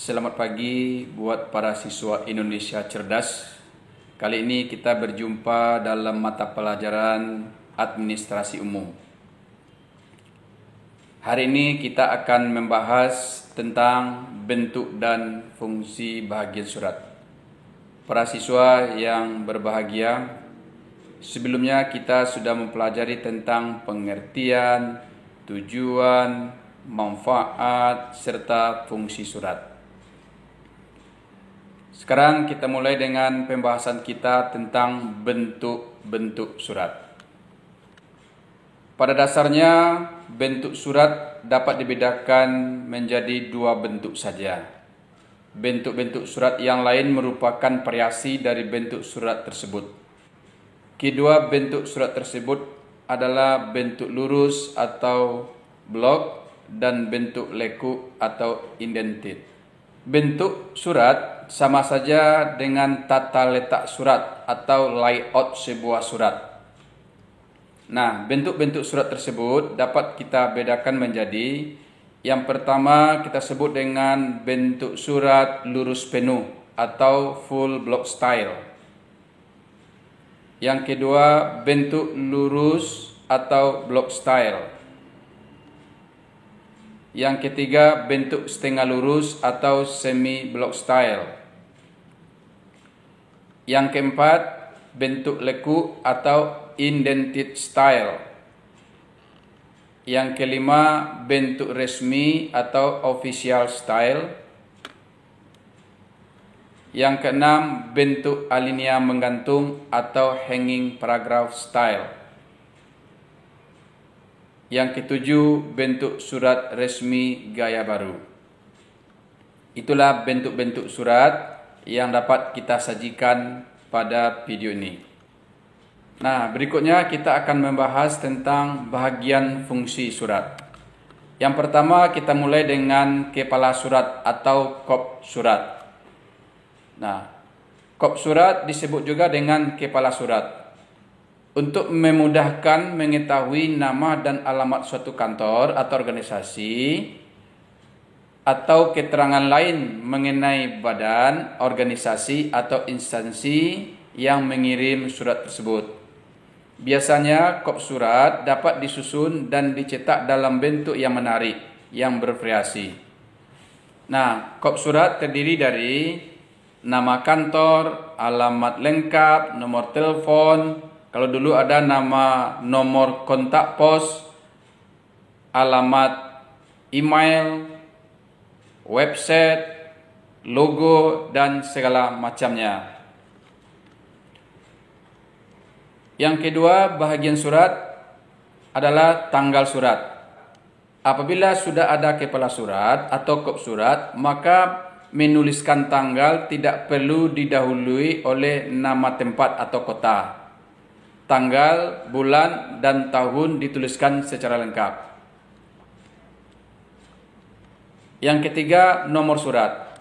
Selamat pagi buat para siswa Indonesia Cerdas. Kali ini kita berjumpa dalam mata pelajaran Administrasi Umum. Hari ini kita akan membahas tentang bentuk dan fungsi bahagian surat. Para siswa yang berbahagia, sebelumnya kita sudah mempelajari tentang pengertian, tujuan, manfaat, serta fungsi surat. Sekarang kita mulai dengan pembahasan kita tentang bentuk-bentuk surat. Pada dasarnya, bentuk surat dapat dibedakan menjadi dua bentuk saja. Bentuk-bentuk surat yang lain merupakan variasi dari bentuk surat tersebut. Kedua bentuk surat tersebut adalah bentuk lurus atau blok dan bentuk lekuk atau indented. Bentuk surat sama saja dengan tata letak surat atau layout sebuah surat. Nah, bentuk-bentuk surat tersebut dapat kita bedakan menjadi, yang pertama kita sebut dengan bentuk surat lurus penuh atau full block style. Yang kedua, bentuk lurus atau block style. Yang ketiga, bentuk setengah lurus atau semi block style. Yang keempat, bentuk lekuk atau indented style. Yang kelima, bentuk resmi atau official style. Yang keenam, bentuk alinea menggantung atau hanging paragraph style. Yang ketujuh, bentuk surat resmi gaya baru. Itulah bentuk-bentuk surat yang dapat kita sajikan pada video ini. Nah, berikutnya kita akan membahas tentang bahagian fungsi surat. Yang pertama kita mulai dengan kepala surat atau kop surat. Nah, kop surat disebut juga dengan kepala surat. Untuk memudahkan mengetahui nama dan alamat suatu kantor atau organisasi atau keterangan lain mengenai badan, organisasi atau instansi yang mengirim surat tersebut. Biasanya kop surat dapat disusun dan dicetak dalam bentuk yang menarik, yang bervariasi. Nah, kop surat terdiri dari nama kantor, alamat lengkap, nomor telepon. Kalau dulu ada nama nomor kontak pos, alamat email, website, logo, dan segala macamnya. Yang kedua, bahagian surat adalah tanggal surat. Apabila sudah ada kepala surat atau kop surat, maka menuliskan tanggal tidak perlu didahului oleh nama tempat atau kota. Tanggal, bulan, dan tahun dituliskan secara lengkap. Yang ketiga, nomor surat.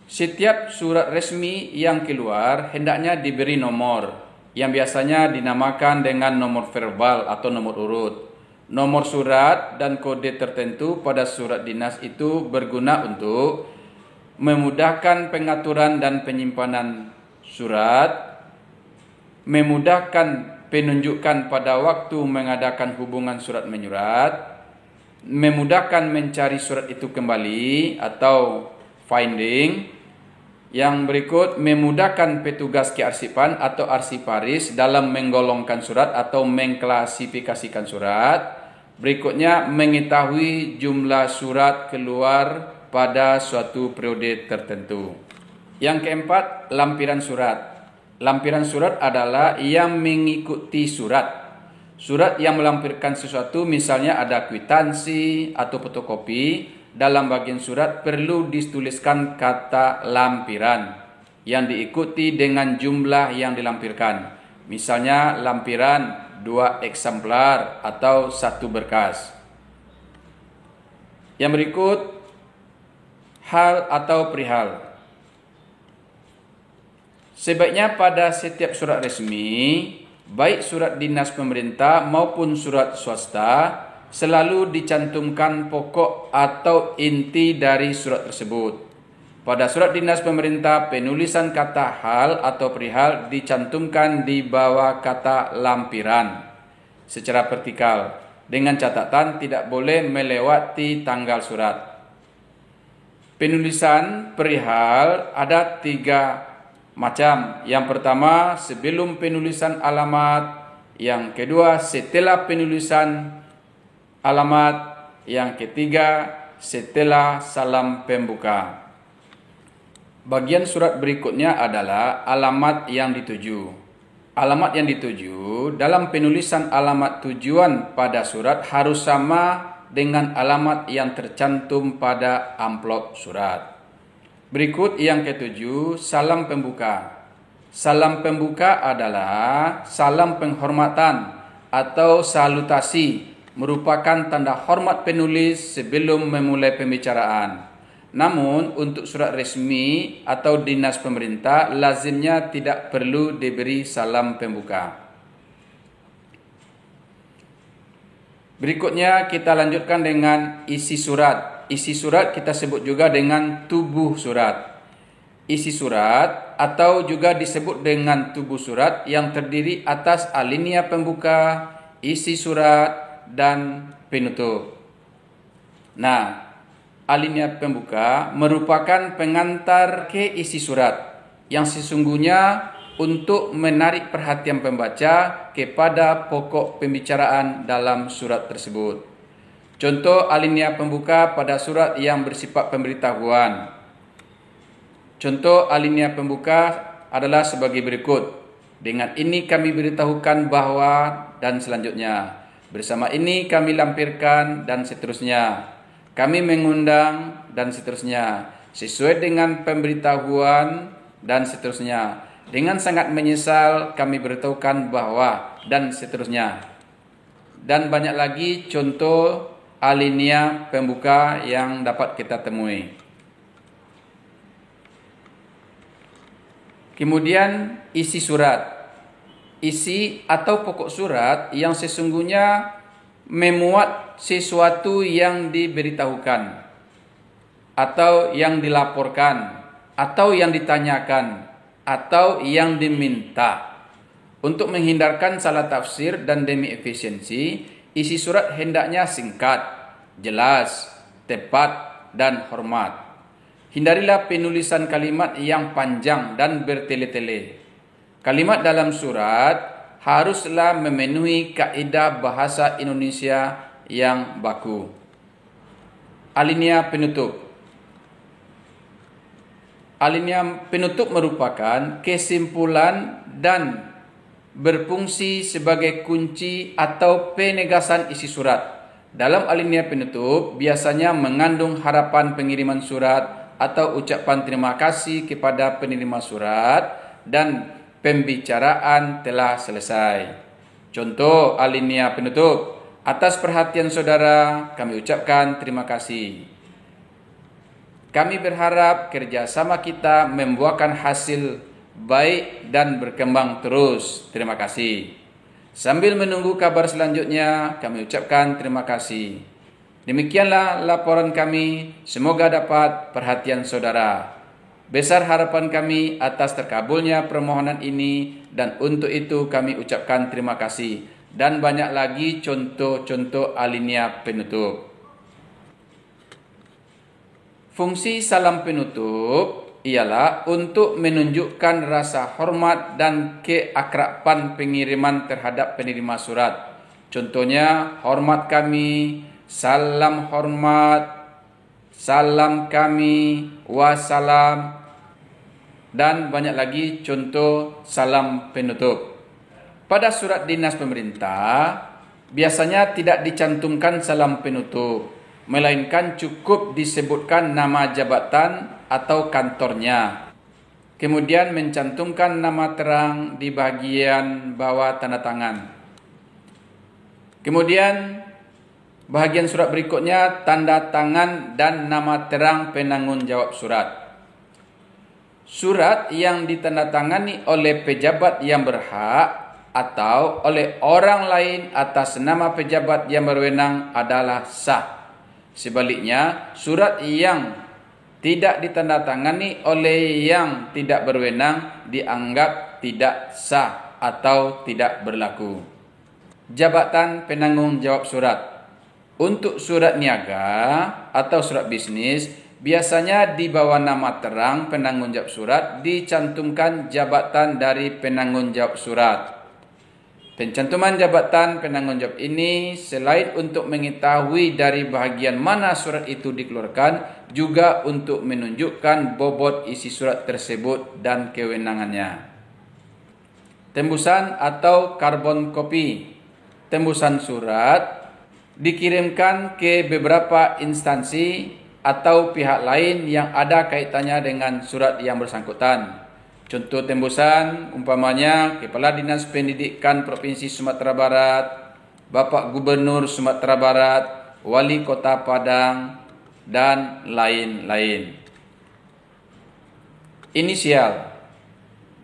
Setiap surat resmi yang keluar hendaknya diberi nomor, yang biasanya dinamakan dengan nomor verbal atau nomor urut. Nomor surat dan kode tertentu pada surat dinas itu berguna untuk memudahkan pengaturan dan penyimpanan surat, memudahkan penunjukan pada waktu mengadakan hubungan surat menyurat, memudahkan mencari surat itu kembali atau finding. Yang berikut, memudahkan petugas kearsipan atau arsiparis dalam menggolongkan surat atau mengklasifikasikan surat. Berikutnya, mengetahui jumlah surat keluar pada suatu periode tertentu. Yang keempat, lampiran surat. Lampiran surat adalah yang mengikuti surat. Surat yang melampirkan sesuatu, misalnya ada kwitansi atau fotokopi, dalam bagian surat perlu dituliskan kata lampiran yang diikuti dengan jumlah yang dilampirkan. Misalnya lampiran 2 eksemplar atau 1 berkas. Yang berikut, hal atau perihal. Sebaiknya pada setiap surat resmi, baik surat dinas pemerintah maupun surat swasta, selalu dicantumkan pokok atau inti dari surat tersebut. Pada surat dinas pemerintah, penulisan kata hal atau perihal dicantumkan di bawah kata lampiran secara vertikal, dengan catatan tidak boleh melewati tanggal surat. Penulisan perihal ada 3 macam. Yang pertama, sebelum penulisan alamat. Yang kedua, setelah penulisan alamat. Yang ketiga, setelah salam pembuka. Bagian surat berikutnya adalah alamat yang dituju. Alamat yang dituju dalam penulisan alamat tujuan pada surat harus sama dengan alamat yang tercantum pada amplop surat. Berikut yang ketujuh, salam pembuka. Salam pembuka adalah salam penghormatan atau salutasi, merupakan tanda hormat penulis sebelum memulai pembicaraan. Namun untuk surat resmi atau dinas pemerintah lazimnya tidak perlu diberi salam pembuka. Berikutnya kita lanjutkan dengan isi surat. Isi surat kita sebut juga dengan tubuh surat. Isi surat atau juga disebut dengan tubuh surat yang terdiri atas alinea pembuka, isi surat, dan penutup. Nah, alinea pembuka merupakan pengantar ke isi surat yang sesungguhnya untuk menarik perhatian pembaca kepada pokok pembicaraan dalam surat tersebut. Contoh alinea pembuka pada surat yang bersifat pemberitahuan. Contoh alinea pembuka adalah sebagai berikut. Dengan ini kami beritahukan bahwa dan selanjutnya. Bersama ini kami lampirkan dan seterusnya. Kami mengundang dan seterusnya. Sesuai dengan pemberitahuan dan seterusnya. Dengan sangat menyesal kami beritahukan bahwa dan seterusnya. Dan banyak lagi contoh alinea pembuka yang dapat kita temui. Kemudian isi surat. Isi atau pokok surat yang sesungguhnya memuat sesuatu yang diberitahukan atau yang dilaporkan atau yang ditanyakan atau yang diminta. Untuk menghindarkan salah tafsir dan demi efisiensi, isi surat hendaknya singkat, jelas, tepat, dan hormat. Hindarilah penulisan kalimat yang panjang dan bertele-tele. Kalimat dalam surat haruslah memenuhi kaidah bahasa Indonesia yang baku. Alinea penutup. Alinea penutup merupakan kesimpulan dan berfungsi sebagai kunci atau penegasan isi surat. Dalam alinea penutup biasanya mengandung harapan pengiriman surat atau ucapan terima kasih kepada penerima surat dan pembicaraan telah selesai. Contoh alinea penutup. Atas perhatian saudara, kami ucapkan terima kasih. Kami berharap kerjasama kita membuahkan hasil baik dan berkembang terus. Terima kasih. Sambil menunggu kabar selanjutnya, kami ucapkan terima kasih. Demikianlah laporan kami, semoga dapat perhatian saudara. Besar harapan kami atas terkabulnya permohonan ini dan untuk itu kami ucapkan terima kasih. Dan banyak lagi contoh-contoh alinea penutup. Fungsi salam penutup ialah untuk menunjukkan rasa hormat dan keakraban pengiriman terhadap penerima surat. Contohnya, hormat kami, salam hormat, salam kami, wassalam, dan banyak lagi contoh salam penutup. Pada surat dinas pemerintah, biasanya tidak dicantumkan salam penutup, melainkan cukup disebutkan nama jabatan atau kantornya. Kemudian mencantumkan nama terang di bagian bawah tanda tangan. Kemudian bahagian surat berikutnya tanda tangan dan nama terang penanggung jawab surat. Surat yang ditandatangani oleh pejabat yang berhak atau oleh orang lain atas nama pejabat yang berwenang adalah sah. Sebaliknya, surat yang tidak ditandatangani oleh yang tidak berwenang dianggap tidak sah atau tidak berlaku. Jabatan penanggung jawab surat. Untuk surat niaga atau surat bisnis, biasanya di bawah nama terang penanggung jawab surat dicantumkan jabatan dari penanggung jawab surat. Pencantuman jabatan penanggung jawab ini selain untuk mengetahui dari bahagian mana surat itu dikeluarkan, juga untuk menunjukkan bobot isi surat tersebut dan kewenangannya. Tembusan atau karbon kopi. Tembusan surat dikirimkan ke beberapa instansi atau pihak lain yang ada kaitannya dengan surat yang bersangkutan. Contoh tembusan umpamanya Kepala Dinas Pendidikan Provinsi Sumatera Barat, Bapak Gubernur Sumatera Barat, Wali Kota Padang, dan lain-lain.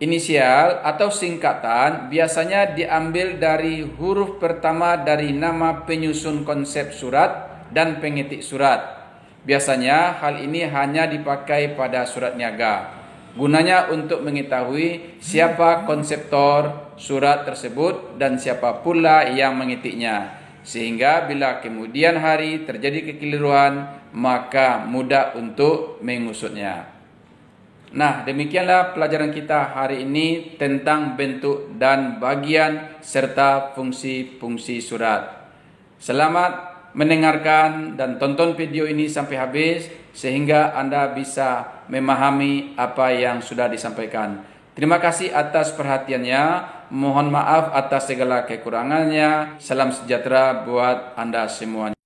Inisial atau singkatan biasanya diambil dari huruf pertama dari nama penyusun konsep surat dan pengetik surat. Biasanya hal ini hanya dipakai pada surat niaga. Gunanya untuk mengetahui siapa konseptor surat tersebut dan siapa pula yang mengetiknya. Sehingga bila kemudian hari terjadi kekeliruan, maka mudah untuk mengusutnya. Nah, demikianlah pelajaran kita hari ini tentang bentuk dan bagian serta fungsi-fungsi surat. Selamat mendengarkan dan tonton video ini sampai habis sehingga Anda bisa memahami apa yang sudah disampaikan. Terima kasih atas perhatiannya. Mohon maaf atas segala kekurangannya. Salam sejahtera buat Anda semua.